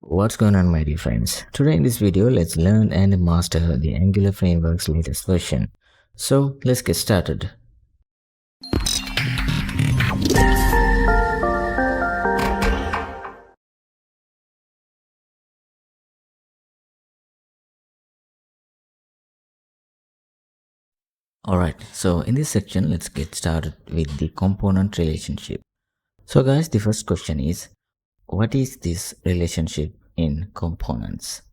What's going on, my dear friends? Today in this video, let's learn and master the Angular framework's latest version. So let's get started. Alright, so in this section, let's get started with the component relationship. So guys, the first question is, what is this relationship in components?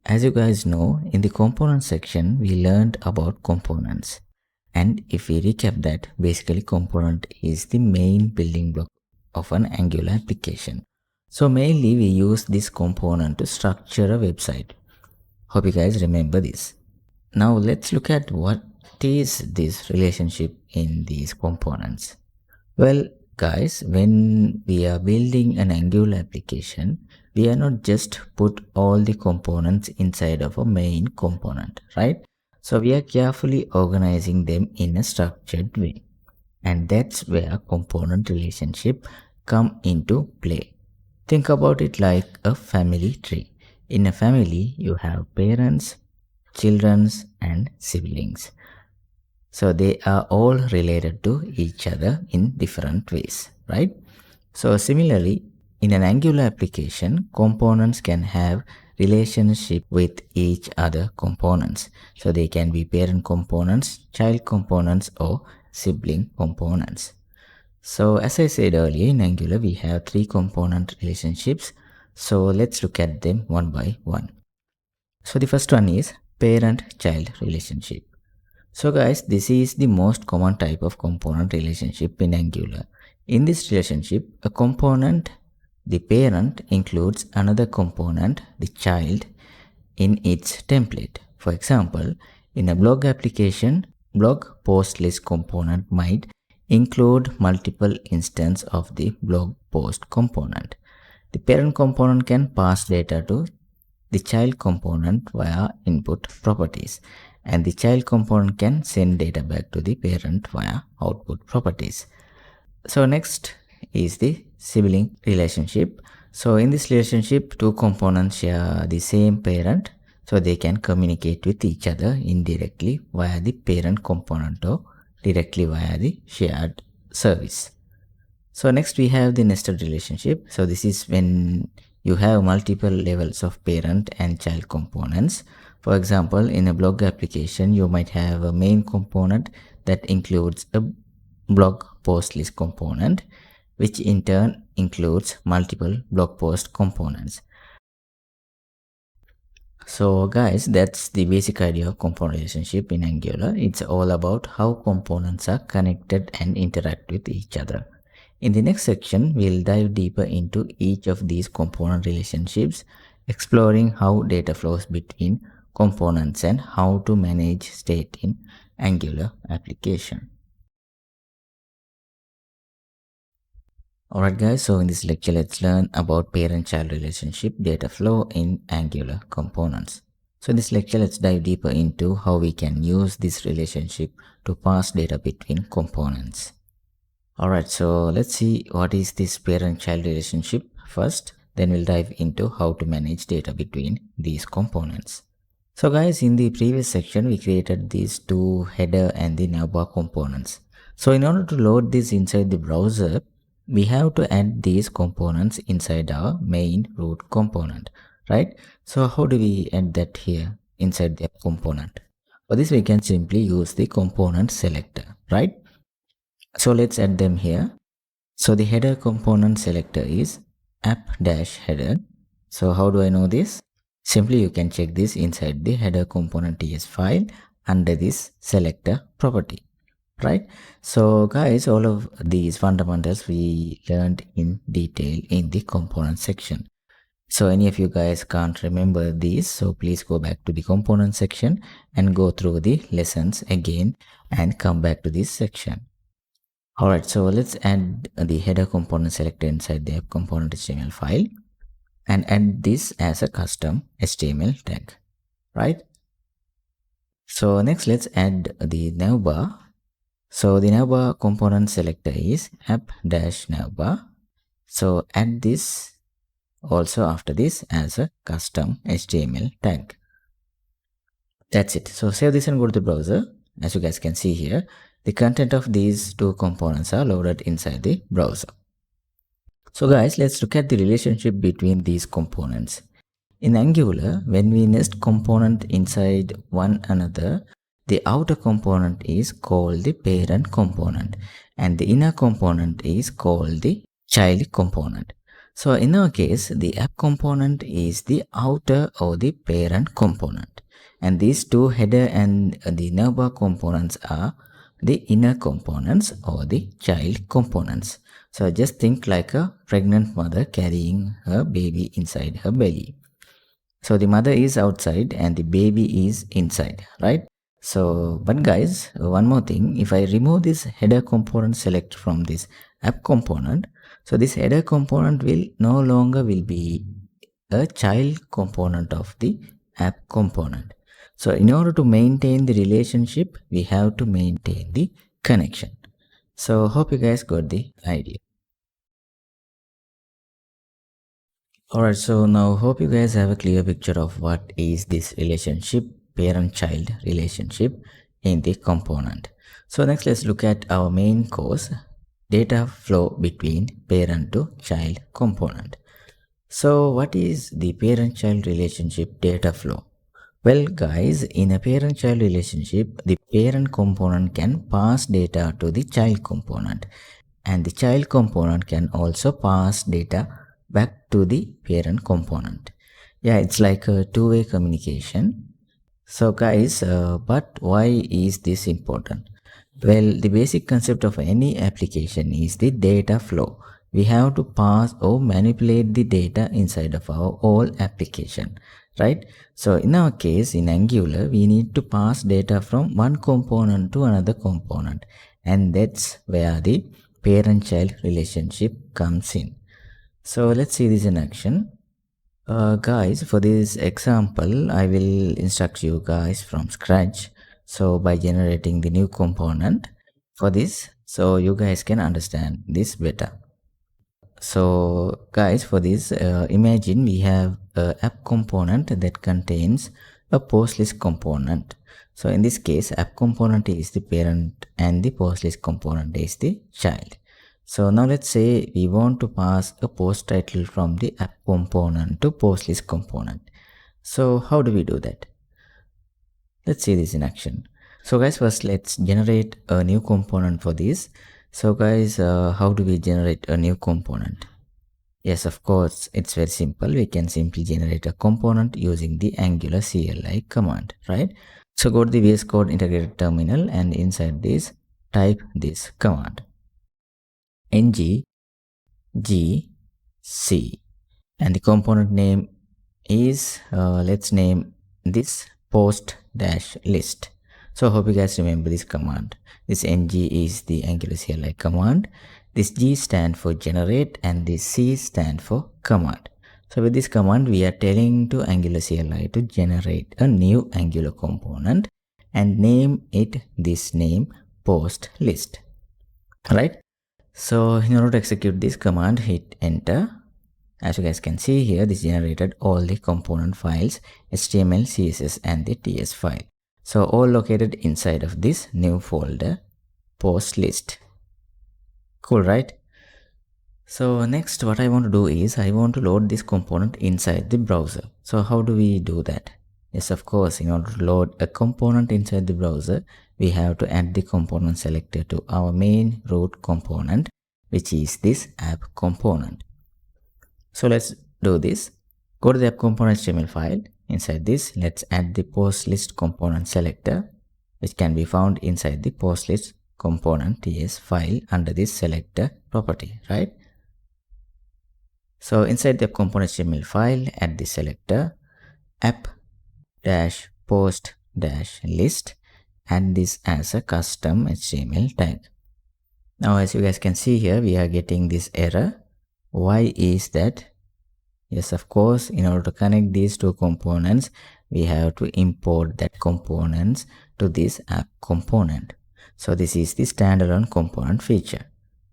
As you guys know, in the component section, we learned about components. And if we recap that, basically component is the main building block of an Angular application. So mainly we use this component to structure a website. Hope you guys remember this. Now let's look at what is this relationship in these components. Well, guys, when we are building an Angular application, we are not just put all the components inside of a main component, right? So we are carefully organizing them in a structured way. And that's where component relationship come into play. Think about it like a family tree. In a family, you have parents, children, and siblings. So they are all related to each other in different ways, right? So similarly, in an Angular application, components can have relationship with each other components. So they can be parent components, child components, or sibling components. So as I said earlier, in Angular, we have three component relationships. So let's look at them one by one. So the first one is parent-child relationship. So guys, this is the most common type of component relationship in Angular. In this relationship, a component, the parent, includes another component, the child, in its template. For example, in a blog application, blog post list component might include multiple instances of the blog post component. The parent component can pass data to the child component via input properties, and the child component can send data back to the parent via output properties. So next is the sibling relationship. So in this relationship, two components share the same parent, so they can communicate with each other indirectly via the parent component or directly via the shared service. So next we have the nested relationship. So this is when you have multiple levels of parent and child components. For example, in a blog application, you might have a main component that includes a blog post list component, which in turn includes multiple blog post components. So guys, that's the basic idea of component relationship in Angular. It's all about how components are connected and interact with each other. In the next section, we'll dive deeper into each of these component relationships, exploring how data flows between components and how to manage state in Angular application. Alright guys, so in this lecture, let's learn about parent-child relationship data flow in Angular components. So in this lecture, let's dive deeper into how we can use this relationship to pass data between components. Alright, so let's see what is this parent-child relationship first, then we'll dive into how to manage data between these components. So guys, in the previous section, we created these two header and the navbar components. So in order to load this inside the browser, we have to add these components inside our main root component, right? So how do we add that here inside the component? For this, we can simply use the component selector, right? So let's add them here. So the header component selector is app-header. So how do I know this? Simply you can check this inside the header component TS file under this selector property, right? So guys, all of these fundamentals we learned in detail in the component section. So any of you guys can't remember these, so please go back to the component section and go through the lessons again and come back to this section. Alright, so let's add the header component selector inside the component HTML file and add this as a custom HTML tag, right? So next let's add the navbar. So the navbar component selector is app-navbar. So add this also after this as a custom HTML tag. That's it. So save this and go to the browser. As you guys can see here, the content of these two components are loaded inside the browser. So guys, let's look at the relationship between these components. In Angular, when we nest component inside one another, the outer component is called the parent component and the inner component is called the child component. So in our case, the app component is the outer or the parent component, and these two header and the navbar components are the inner components or the child components. So just think like a pregnant mother carrying her baby inside her belly. So the mother is outside and the baby is inside, right? So, but guys, one more thing, if I remove this header component select from this app component, so this header component will no longer will be a child component of the app component. So in order to maintain the relationship, we have to maintain the connection. So hope you guys got the idea. Alright, so now hope you guys have a clear picture of what is this relationship, parent-child relationship in the component. So next let's look at our main course, data flow between parent to child component. So what is the parent-child relationship data flow? Well guys, in a parent-child relationship, the parent component can pass data to the child component and the child component can also pass data back to the parent component. Yeah, it's like a two-way communication. So guys, but why is this important? Well, the basic concept of any application is the data flow. We have to pass or manipulate the data inside of our whole application, right? So in our case, in Angular, we need to pass data from one component to another component, and that's where the parent-child relationship comes in. So let's see this in action. Guys, for this example, I will instruct you guys from scratch. So by generating the new component for this, so you guys can understand this better. So guys, for this, imagine we have a app component that contains a post list component. So in this case, app component is the parent and the post list component is the child. So now let's say we want to pass a post title from the app component to post list component. So how do we do that? Let's see this in action. So guys, first let's generate a new component for this. So guys, how do we generate a new component? Yes, of course, it's very simple. We can simply generate a component using the Angular CLI command, right? So go to the VS Code integrated terminal and inside this, type this command. ng gc and the component name is let's name this post dash list. So hope you guys remember this command. This ng is the Angular CLI command, this g stand for generate and this c stand for command. So with this command we are telling to Angular CLI to generate a new Angular component and name it this name post list, right? So in order to execute this command, hit enter. As you guys can see here, this generated all the component files, HTML, CSS and the TS file. So all located inside of this new folder, post list. Cool, right? So next what I want to do is I want to load this component inside the browser. So how do we do that? Yes, of course, in order to load a component inside the browser, we have to add the component selector to our main root component, which is this app component. So let's do this. Go to the app component HTML file. Inside this, let's add the post list component selector, which can be found inside the post list component TS file under this selector property, right? So inside the app component HTML file, add the selector app dash post dash list, and this as a custom HTML tag. Now as you guys can see here, we are getting this error. Why is that? Yes, of course, in order to connect these two components, we have to import that components to this app component. So this is the standalone component feature,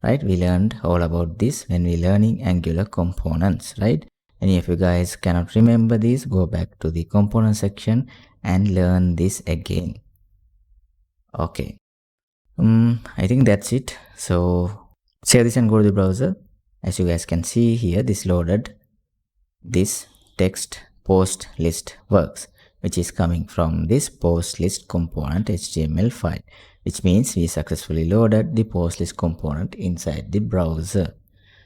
right? We learned all about this when we learning Angular components, right? Any of you guys cannot remember this, go back to the component section and learn this again. Okay. I think that's it. So save this and go to the browser. As you guys can see here, this loaded this text post list works, which is coming from this post list component HTML file, which means we successfully loaded the post list component inside the browser.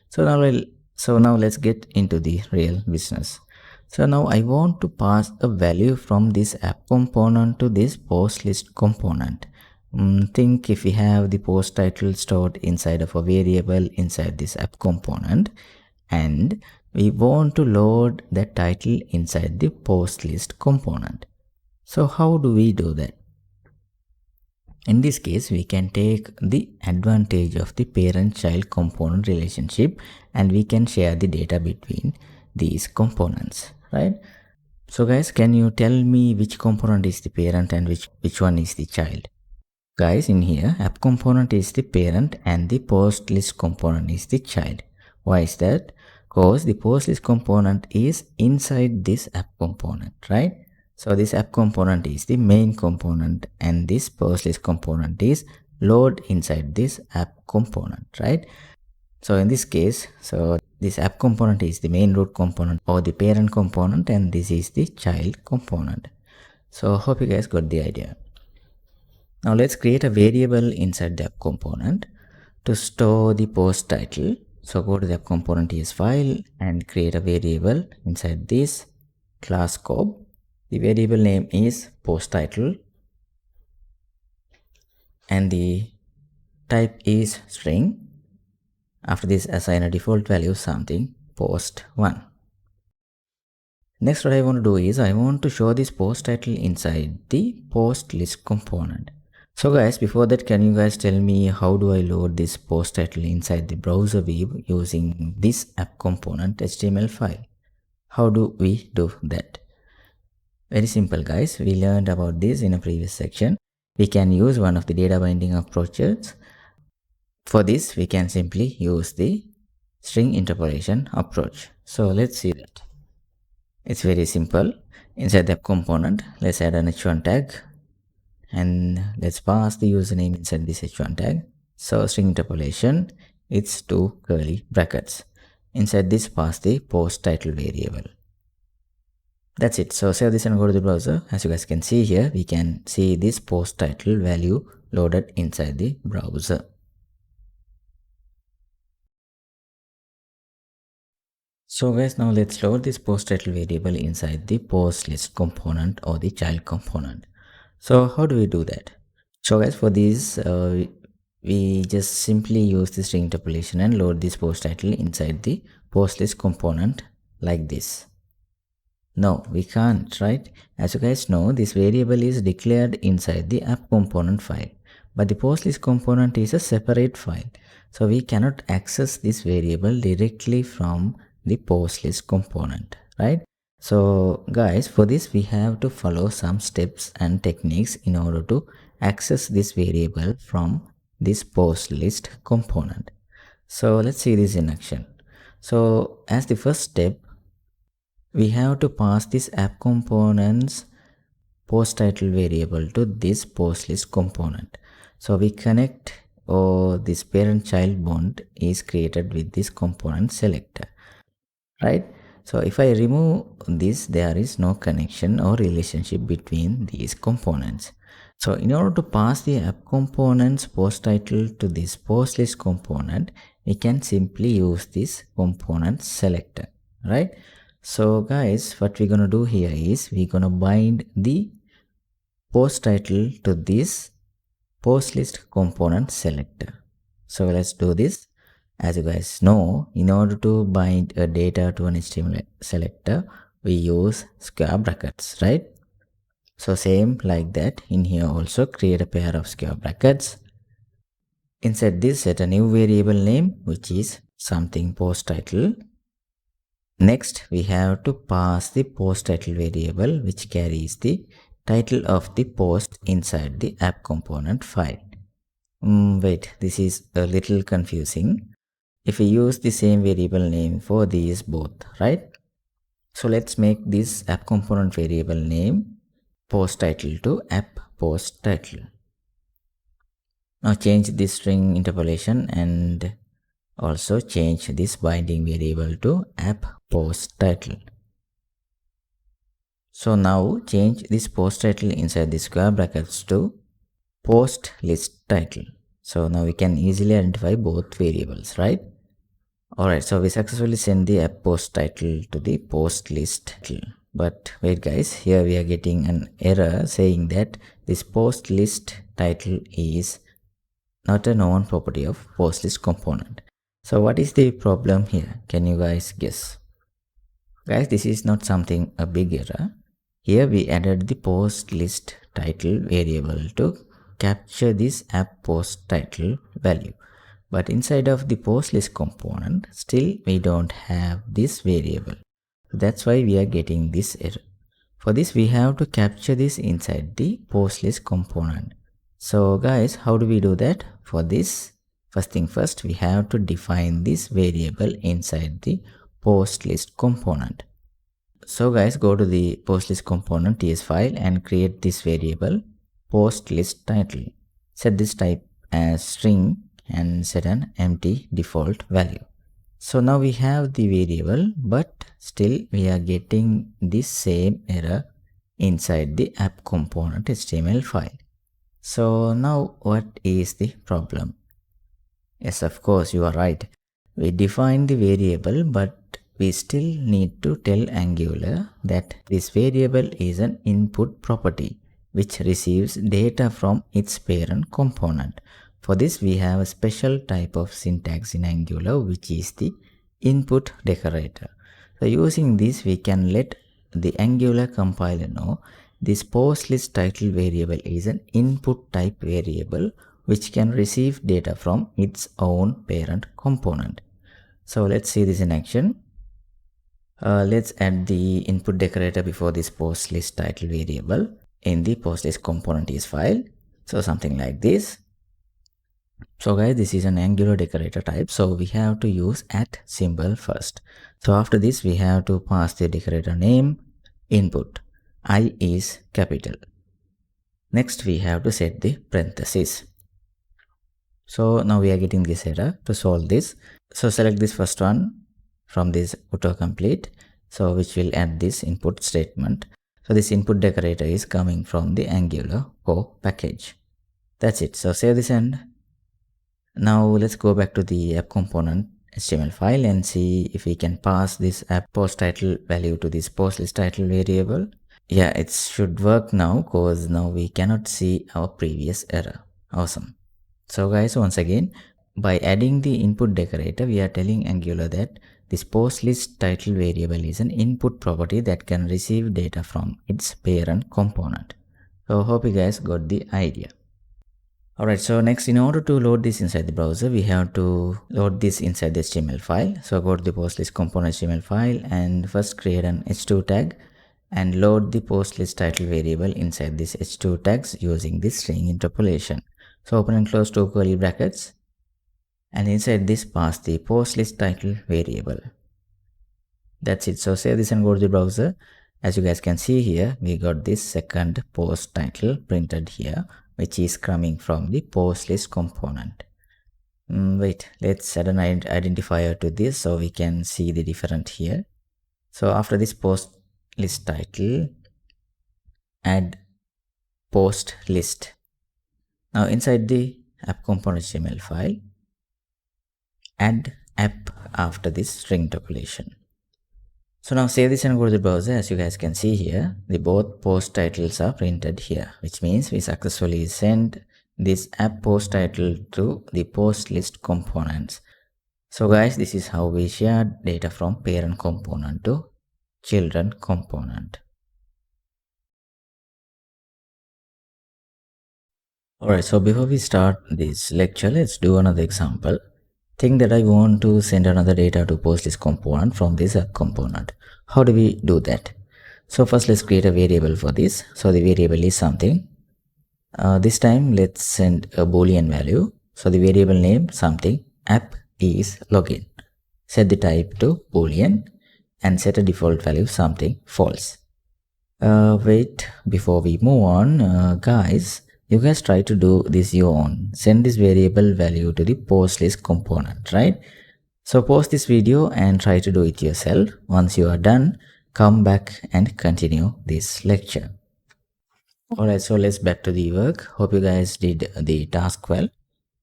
So now let's get into the real business. So now I want to pass a value from this app component to this post list component. Think if we have the post title stored inside of a variable inside this app component, and we want to load that title inside the post list component. So how do we do that? In this case, we can take the advantage of the parent-child component relationship and we can share the data between these components, right? So guys, can you tell me which component is the parent and which one is the child? Guys, in here, app component is the parent and the post list component is the child. Why is that? Because the post list component is inside this app component, right? So this app component is the main component and this post list component is load inside this app component, right? So in this case, so this app component is the main root component or the parent component and this is the child component. So hope you guys got the idea. Now let's create a variable inside the app component to store the post title. So go to the app component is file and create a variable inside this class scope. The variable name is post title and the type is string. After this, assign a default value something post1. Next, what I want to do is I want to show this post title inside the post list component. So guys, before that, can you guys tell me how do I load this post title inside the browser view using this app component HTML file? How do we do that? Very simple guys, we learned about this in a previous section. We can use one of the data binding approaches. For this, we can simply use the string interpolation approach. So let's see that. It's very simple. Inside the app component, let's add an h1 tag and let's pass the username inside this h1 tag. So string interpolation, it's 2 curly brackets. Inside this, pass the post title variable. That's it. So save this and go to the browser. As you guys can see here, we can see this post title value loaded inside the browser. So guys, now let's load this post title variable inside the post list component or the child component. So how do we do that? So guys, for this, we just simply use the string interpolation and load this post title inside the post list component like this. No, we can't, right? As you guys know, this variable is declared inside the app component file, but the post list component is a separate file. So we cannot access this variable directly from the post list component, right? So guys, for this we have to follow some steps and techniques in order to access this variable from this post list component. So let's see this in action. So as the first step, we have to pass this app component's post title variable to this post list component. So we connect or this parent child bond is created with this component selector, right? So if I remove this, there is no connection or relationship between these components. So in order to pass the app component's post title to this post list component, we can simply use this component selector, right? So guys, what we're gonna do here is we're gonna bind the post title to this post list component selector. So let's do this. As you guys know, in order to bind a data to an HTML selector, we use square brackets, right? So same like that, in here also create a pair of square brackets. Inside this, set a new variable name, which is something post title. Next, we have to pass the post title variable, which carries the title of the post inside the app component file. Wait, this is a little confusing. If we use the same variable name for these both, right? So let's make this app component variable name post title to app post title. Now change this string interpolation and also change this binding variable to app post title. So now change this post title inside the square brackets to post list title. So now we can easily identify both variables, right? Alright, so we successfully send the app post title to the post list title. But wait guys, here we are getting an error saying that this post list title is not a known property of post list component. So what is the problem here? Can you guys guess? Guys, this is not something a big error. Here we added the post list title variable to capture this app post title value. But inside of the post list component, still we don't have this variable. That's why we are getting this error. For this, we have to capture this inside the post list component. So guys, how do we do that? For this, first thing first, we have to define this variable inside the post list component. So guys, go to the post list component TS file and create this variable post list title. Set this type as string and set an empty default value. So now we have the variable, but still we are getting this same error inside the app component HTML file. So now what is the problem? Yes, of course, you are right. We defined the variable, but we still need to tell Angular that this variable is an input property which receives data from its parent component. For this, we have a special type of syntax in Angular, which is the input decorator. So using this, we can let the Angular compiler know this post list title variable is an input type variable which can receive data from its own parent component. So let's see this in action. Let's add the input decorator before this post list title variable in the post list component is file. So something like this. So guys, this is an Angular decorator type, so we have to use @ symbol first. So after this, we have to pass the decorator name, input, I is capital. Next, we have to set the parentheses. So now we are getting this error. To solve this, so select this first one from this autocomplete, so which will add this input statement. So this input decorator is coming from the Angular Core package. That's it. So save this and now let's go back to the app component HTML file and see if we can pass this app post title value to this post list title variable. Yeah, it should work now because now we cannot see our previous error. Awesome. So guys, once again, by adding the input decorator, we are telling Angular that this post list title variable is an input property that can receive data from its parent component. So hope you guys got the idea. Alright, so next, in order to load this inside the browser, we have to load this inside the HTML file. So go to the post list component HTML file and first create an h2 tag and load the post list title variable inside this h2 tags using this string interpolation. So open and close two curly brackets and inside this pass the post list title variable. That's it. So save this and go to the browser. As you guys can see here, we got this second post title printed here, which is coming from the post list component. Wait, let's add an identifier to this so we can see the difference here. So after this post list title, add post list. Now inside the app component HTML file, add app after this string interpolation. So now save this and go to the browser. As you guys can see here, the both post titles are printed here, which means we successfully send this app post title to the post list components. So guys, this is how we share data from parent component to children component. Alright, so before we start this lecture, let's do another example. Think that I want to send another data to post list component from this app component. How do we do that? So first let's create a variable for this. So the variable is something. This time let's send a boolean value. So the variable name something, app is login. Set the type to boolean and set a default value something false. Wait, before we move on, guys, you guys try to do this your own. Send this variable value to the post list component, right? So pause this video and try to do it yourself. Once you are done, come back and continue this lecture. Alright, so let's back to the work. Hope you guys did the task well.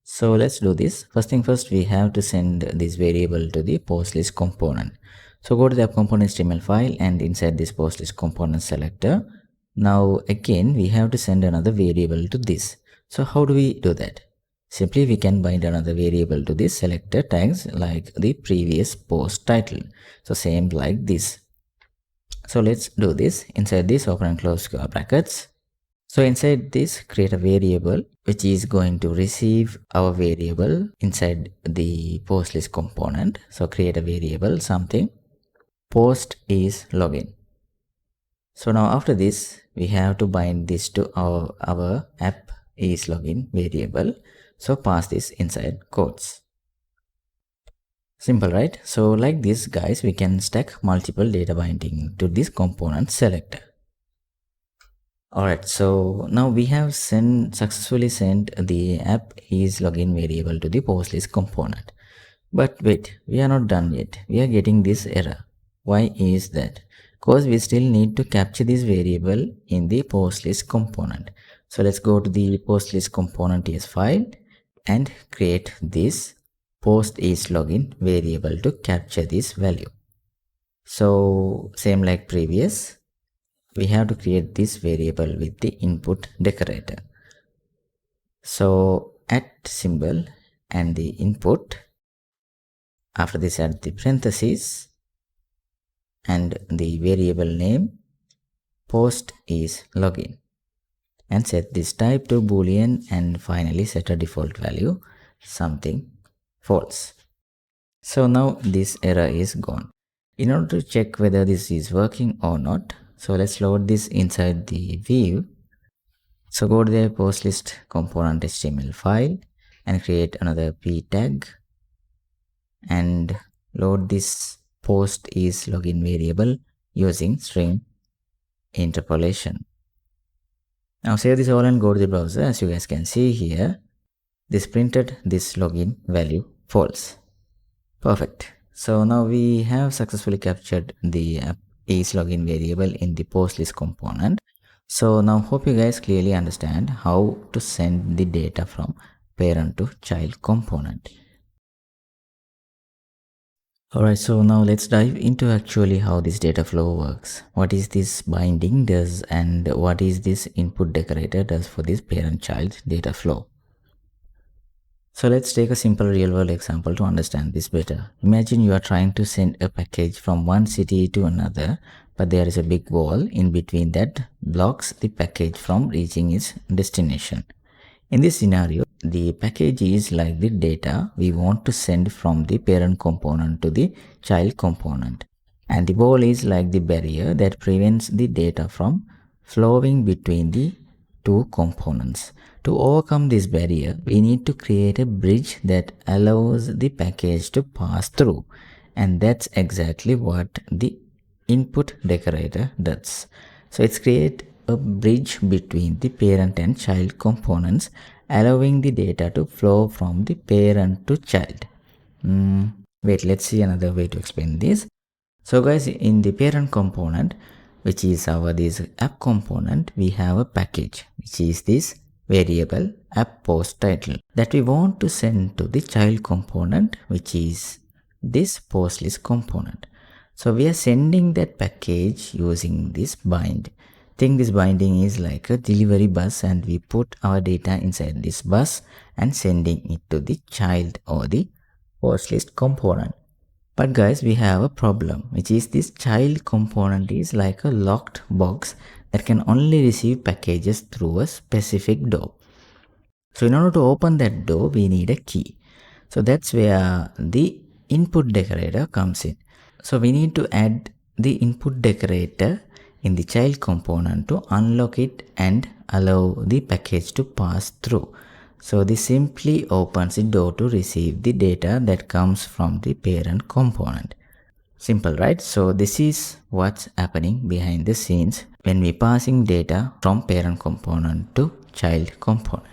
So let's do this. First thing first, we have to send this variable to the post list component. So go to the app component HTML file and inside this post list component selector. Now again, we have to send another variable to this. So how do we do that? Simply we can bind another variable to this selector tags like the previous post title. So same like this. So let's do this. Inside this, open and close square brackets. So inside this, create a variable which is going to receive our variable inside the post list component. So create a variable something post is login. So now after this, we have to bind this to our app is login variable. So pass this inside quotes. Simple, right? So like this, guys, we can stack multiple data binding to this component selector. Alright, so now we have successfully sent the app is login variable to the post list component. But wait, we are not done yet. We are getting this error. Why is that? Because we still need to capture this variable in the post list component. So let's go to the post list component is file and create this post is login variable to capture this value. So same like previous, we have to create this variable with the input decorator. So at symbol and the input, after this add the parentheses and the variable name post is login and set this type to boolean and finally set a default value something false. So now this error is gone. In order to check whether this is working or not, so let's load this inside the view. So go to the post list component HTML file and create another p tag and load this post is login variable using string interpolation. Now save this all and go to the browser. As you guys can see here, this printed this login value false. Perfect. So now we have successfully captured the app is login variable in the post list component. So now hope you guys clearly understand how to send the data from parent to child component. Alright, so now let's dive into actually how this data flow works. What is this binding does and what is this input decorator does for this parent-child data flow. So let's take a simple real-world example to understand this better. Imagine you are trying to send a package from one city to another, but there is a big wall in between that blocks the package from reaching its destination. In this scenario, the package is like the data we want to send from the parent component to the child component. And the wall is like the barrier that prevents the data from flowing between the two components. To overcome this barrier, we need to create a bridge that allows the package to pass through. And that's exactly what the input decorator does. So it's create a bridge between the parent and child components, allowing the data to flow from the parent to child. Wait, let's see another way to explain this. So guys, in the parent component, which is this app component, we have a package, which is this variable app post title that we want to send to the child component, which is this post list component. So we are sending that package using this bind. Think this binding is like a delivery bus and we put our data inside this bus and sending it to the child or the post list component. But guys, we have a problem, which is this child component is like a locked box that can only receive packages through a specific door. So in order to open that door, we need a key. So that's where the input decorator comes in. So we need to add the input decorator in the child component to unlock it and allow the package to pass through. So this simply opens the door to receive the data that comes from the parent component. Simple, right? So this is what's happening behind the scenes when we passing data from parent component to child component.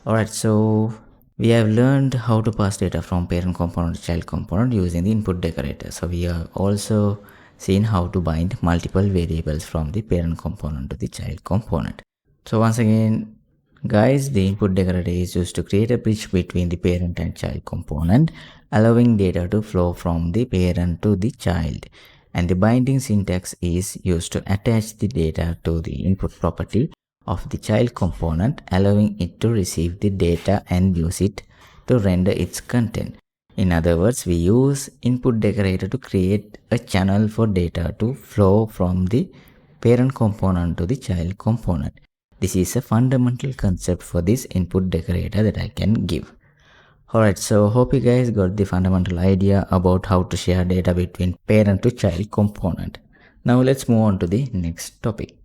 Alright, so we have learned how to pass data from parent component to child component using the input decorator. So we have also seen how to bind multiple variables from the parent component to the child component. So once again, guys, the input decorator is used to create a bridge between the parent and child component, allowing data to flow from the parent to the child. And the binding syntax is used to attach the data to the input property of the child component, allowing it to receive the data and use it to render its content. In other words, we use input decorator to create a channel for data to flow from the parent component to the child component. This is a fundamental concept for this input decorator that I can give. Alright, so hope you guys got the fundamental idea about how to share data between parent to child component. Now let's move on to the next topic.